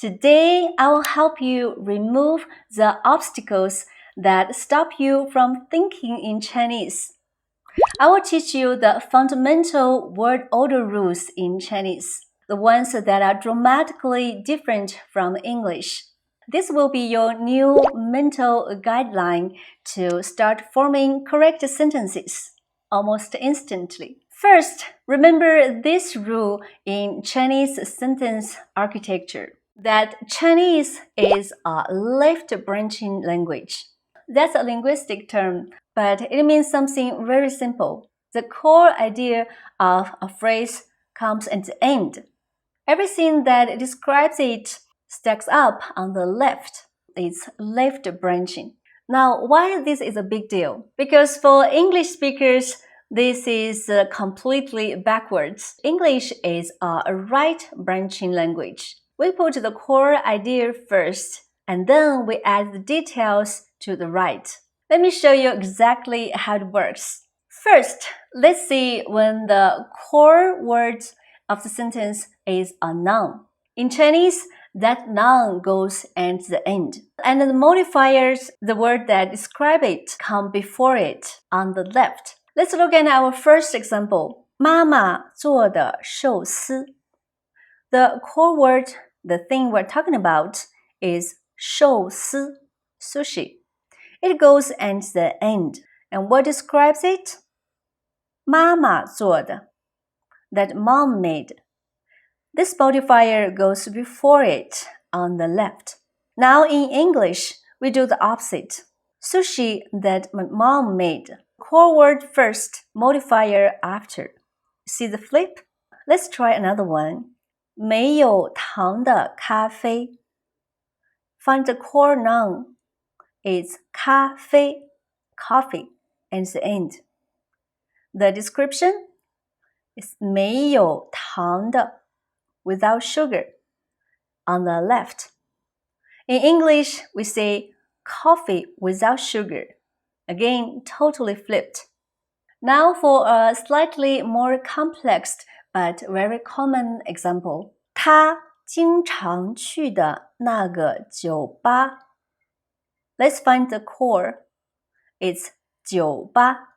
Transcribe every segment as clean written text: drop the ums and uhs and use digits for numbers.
Today, I will help you remove the obstacles that stop you from thinking in Chinese. I will teach you the fundamental word order rules in Chinese, the ones that are dramatically different from English. This will be your new mental guideline to start forming correct sentences almost instantly. First, remember this rule in Chinese sentence architecture, that Chinese is a left-branching language. That's a linguistic term, but it means something very simple. The core idea of a phrase comes at the end. Everything that describes it stacks up on the left. It's left branching. Now, why this is a big deal? Because for English speakers, this is completely backwards. English is a right branching language. We put the core idea first, and then we add the details to the right. Let me show you exactly how it works. First, let's see when the core word of the sentence is a noun. In Chinese, that noun goes at the end. And the modifiers, the word that describe it, come before it on the left. Let's look at our first example. 妈妈做的寿司. The core word, the thing we're talking about, is 寿司, sushi. It goes at the end. And what describes it? 妈妈做的, that mom made. This modifier goes before it on the left. Now in English, we do the opposite. Sushi that my mom made. Core word first, modifier after. See the flip? Let's try another one. 没有糖的咖啡. Find the core noun. It's 咖啡, coffee, and the end. The description is 没有糖的, without sugar, on the left. In English, we say coffee without sugar. Again, totally flipped. Now for a slightly more complex but very common example. 他经常去的那个酒吧. Let's find the core. It's 酒吧,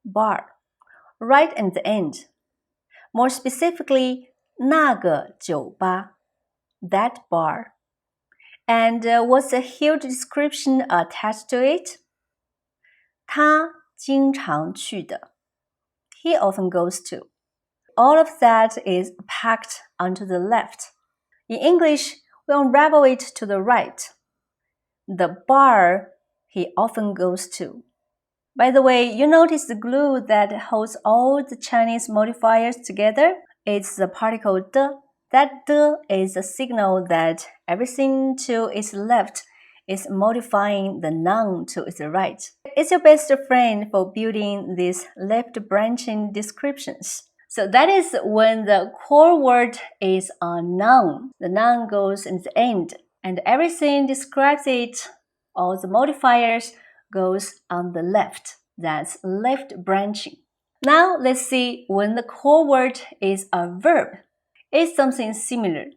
bar, right at the end. More specifically, 那个酒吧, that bar. And what's the huge description attached to it? 他经常去的. He often goes to. All of that is packed onto the left. In English, we unravel it to the right. The bar he often goes to. By the way, you notice the glue that holds all the Chinese modifiers together? It's the particle de. That de is a signal that everything to its left is modifying the noun to its right. It's your best friend for building these left-branching descriptions. So that is when the core word is a noun. The noun goes at the end, and everything describes it. All the modifiers goes on the left. That's left branching. Now let's see when the core word is a verb. It's something similar.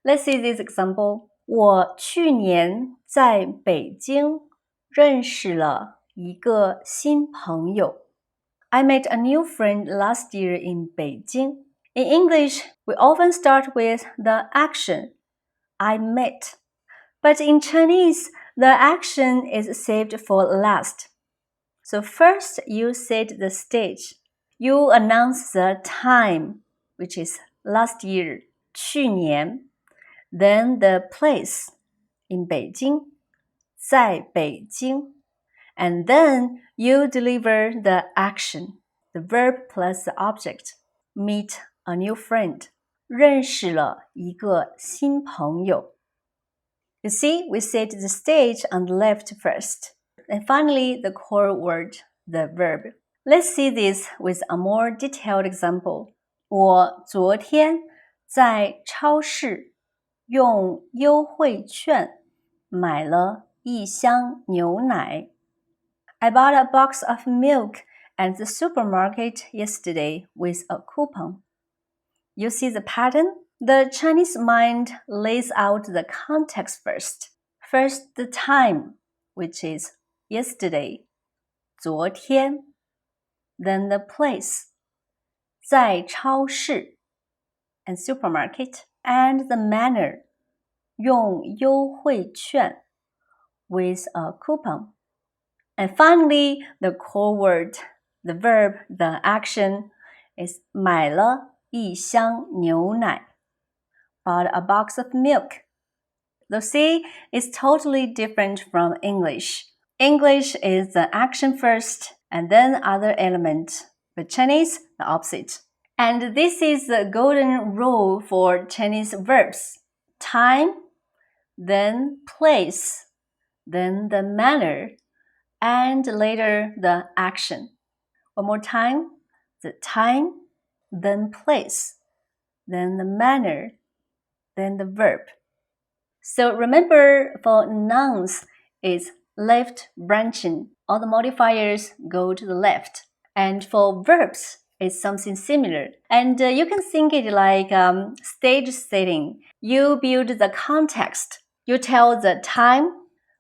Let's see this example. 我去年在北京认识了一个新朋友. I met a new friend last year in Beijing. In English, we often start with the action, I met. But in Chinese, the action is saved for last. So first, you set the stage. You announce the time, which is last year, 去年. Then the place, in Beijing, 在北京. And then you deliver the action, the verb plus the object. Meet a new friend. 认识了一个新朋友. You see, we set the stage on the left first. And finally, the core word, the verb. Let's see this with a more detailed example. 我昨天在超市用优惠券买了一箱牛奶. I bought a box of milk at the supermarket yesterday with a coupon. You see the pattern? The Chinese mind lays out the context first. First, the time, which is yesterday, 昨天. Then the place, 在超市 and supermarket. And the manner, 用优惠券 with a coupon. And finally, the core word, the verb, the action is 买了一箱牛奶, bought a box of milk. The C is totally different from English. English is the action first and then other element, but Chinese, the opposite. And this is the golden rule for Chinese verbs. Time, then place, then the manner, and later the action. One more time, the time, then place, then the manner, then the verb. So remember, for nouns, it's left branching. All the modifiers go to the left. And for verbs, it's something similar. And you can think it like stage setting. You build the context. You tell the time,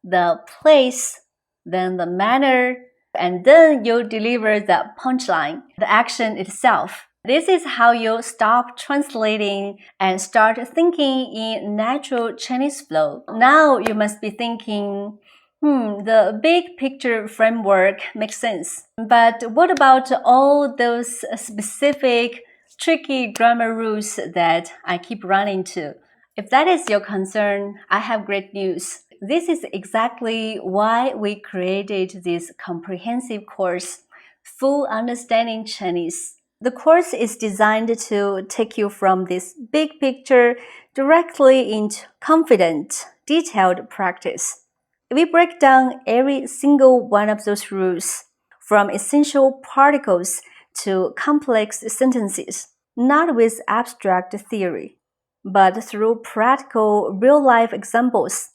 the place, then the manner, and then you deliver the punchline, the action itself. This is how you stop translating and start thinking in natural Chinese flow. Now you must be thinking, the big picture framework makes sense. But what about all those specific, tricky grammar rules that I keep running to? If that is your concern, I have great news. This is exactly why we created this comprehensive course, Full Understanding Chinese. The course is designed to take you from this big picture directly into confident, detailed practice. We break down every single one of those rules, from essential particles to complex sentences, not with abstract theory, but through practical real-life examples.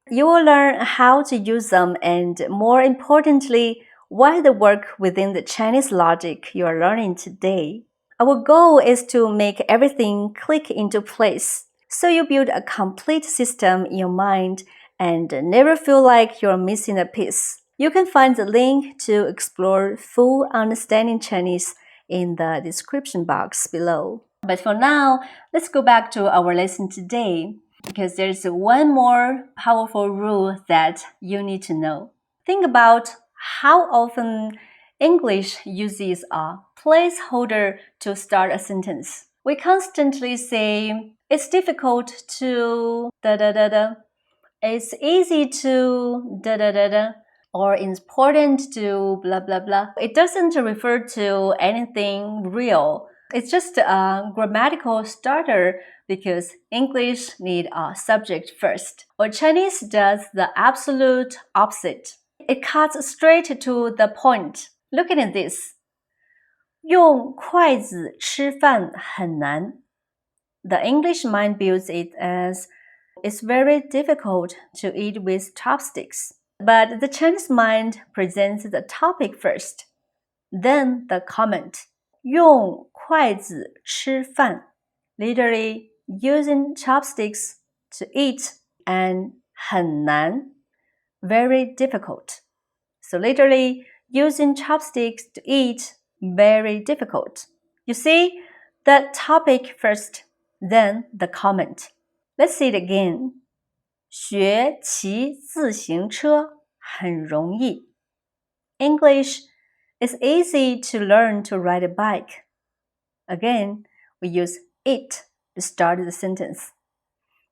You will learn how to use them and, more importantly, why they work within the Chinese logic you are learning today. Our goal is to make everything click into place, so you build a complete system in your mind and never feel like you're missing a piece. You can find the link to explore Full Understanding Chinese in the description box below. But for now, let's go back to our lesson today, because there's one more powerful rule that you need to know. Think about how often English uses a placeholder to start a sentence. We constantly say, it's difficult to da-da-da-da. It's easy to da-da-da-da. Or important to blah blah blah. It doesn't refer to anything real. It's just a grammatical starter because English need a subject first. Or Chinese does the absolute opposite. It cuts straight to the point. Look at this. 用筷子吃饭很难. The English mind builds it as it's very difficult to eat with chopsticks. But the Chinese mind presents the topic first, then the comment. 用筷子吃饭, literally using chopsticks to eat, and 很难, very difficult. So literally using chopsticks to eat, very difficult. You see, the topic first, then the comment. Let's see it again. 学骑自行车很容易. English, it's easy to learn to ride a bike. Again, we use it to start the sentence.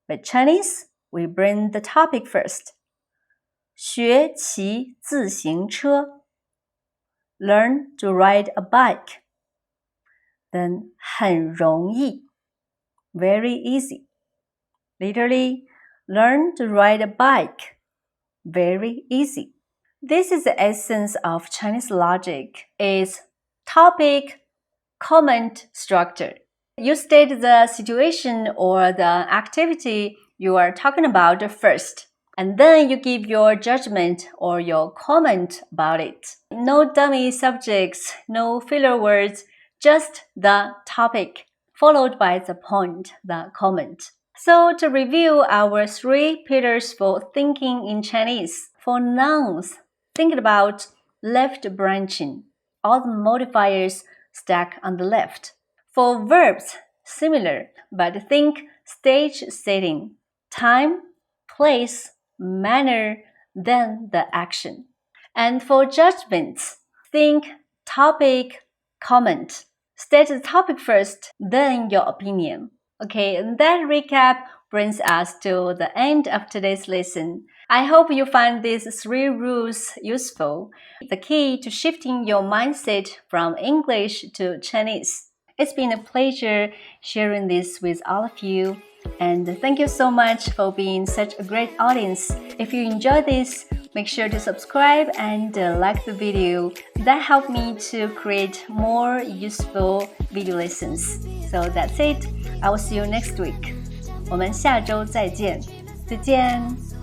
But Chinese, we bring the topic first. 学骑自行车. Learn to ride a bike. Then 很容易. Very easy. Literally, learn to ride a bike. Very easy. This is the essence of Chinese logic. It's topic, comment, structure. You state the situation or the activity you are talking about first, and then you give your judgment or your comment about it. No dummy subjects, no filler words, just the topic. followed by the point, the comment. So to review our 3 pillars for thinking in Chinese. For nouns, think about left branching. All the modifiers stack on the left. For verbs, similar, but think stage setting, time, place, manner, then the action. And for judgments, think topic, comment. State the topic first, then your opinion. Okay, and that recap brings us to the end of today's lesson. I hope you find these 3 rules useful, the key to shifting your mindset from English to Chinese. It's been a pleasure sharing this with all of you, and thank you so much for being such a great audience. If you enjoyed this, make sure to subscribe and like the video. That helped me to create more useful video lessons. So that's it. I will see you next week. 我们下周再见，再见。